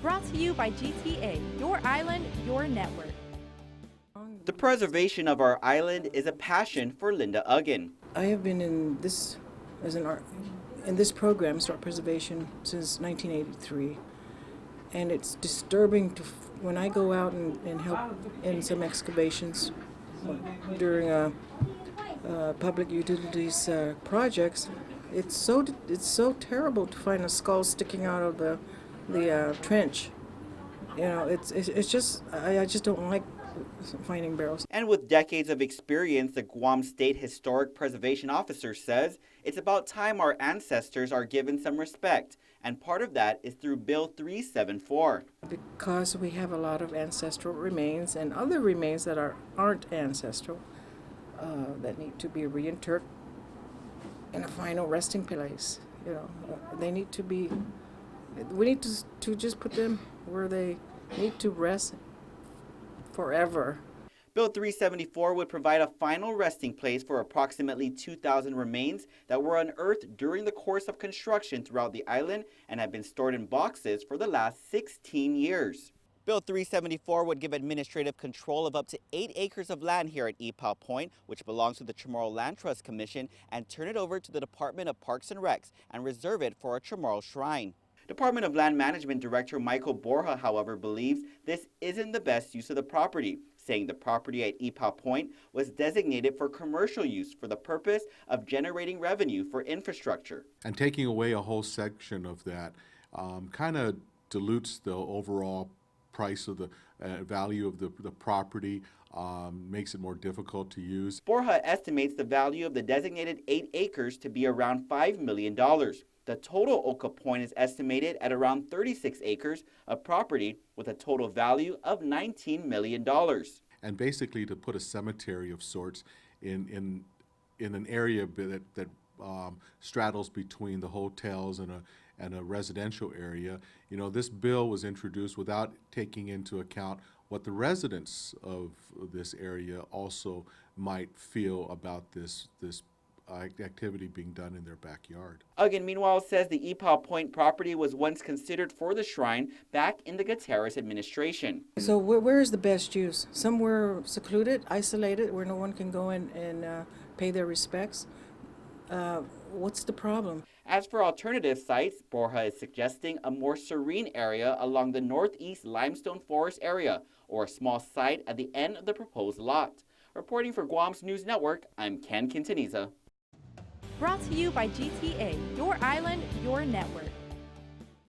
Brought to you by GTA, your island, your network. The preservation of our island is a passion for Linda Uggan. I have been in this as an art in this program, Art Preservation, since 1983, and it's disturbing to when I go out and help in some excavations during public utilities projects. It's so terrible to find a skull sticking out of the trench. You know, it's just I just don't like finding barrels. And with decades of experience, the Guam State Historic Preservation Officer says it's about time our ancestors are given some respect, and part of that is through Bill 374. Because we have a lot of ancestral remains and other remains that aren't ancestral that need to be reinterred in a final resting place. You know, they need to be. We need to just put them where they need to rest forever. Bill 374 would provide a final resting place for approximately 2,000 remains that were unearthed during the course of construction throughout the island and have been stored in boxes for the last 16 years. Bill 374 would give administrative control of up to 8 acres of land here at Ipoh Point, which belongs to the Chamorro Land Trust Commission, and turn it over to the Department of Parks and Recs and reserve it for a Chamorro shrine. Department of Land Management Director Michael Borja, however, believes this isn't the best use of the property, saying the property at Ipoh Point was designated for commercial use for the purpose of generating revenue for infrastructure. And taking away a whole section of that kind of dilutes the overall price of the value of the property, makes it more difficult to use. Borja estimates the value of the designated 8 acres to be around $5 million. The total Oka Point is estimated at around 36 acres of property with a total value of $19 million. And basically to put a cemetery of sorts in an area that straddles between the hotels and a residential area. You know, this bill was introduced without taking into account what the residents of this area also might feel about this activity being done in their backyard. Uggan, meanwhile, says the Ipoh Point property was once considered for the shrine back in the Gutierrez administration. So where is the best use? Somewhere secluded, isolated, where no one can go in and pay their respects? What's the problem? As for alternative sites, Borja is suggesting a more serene area along the northeast limestone forest area, or a small site at the end of the proposed lot. Reporting for Guam's News Network, I'm Ken Quintaniza. Brought to you by GTA, your island, your network.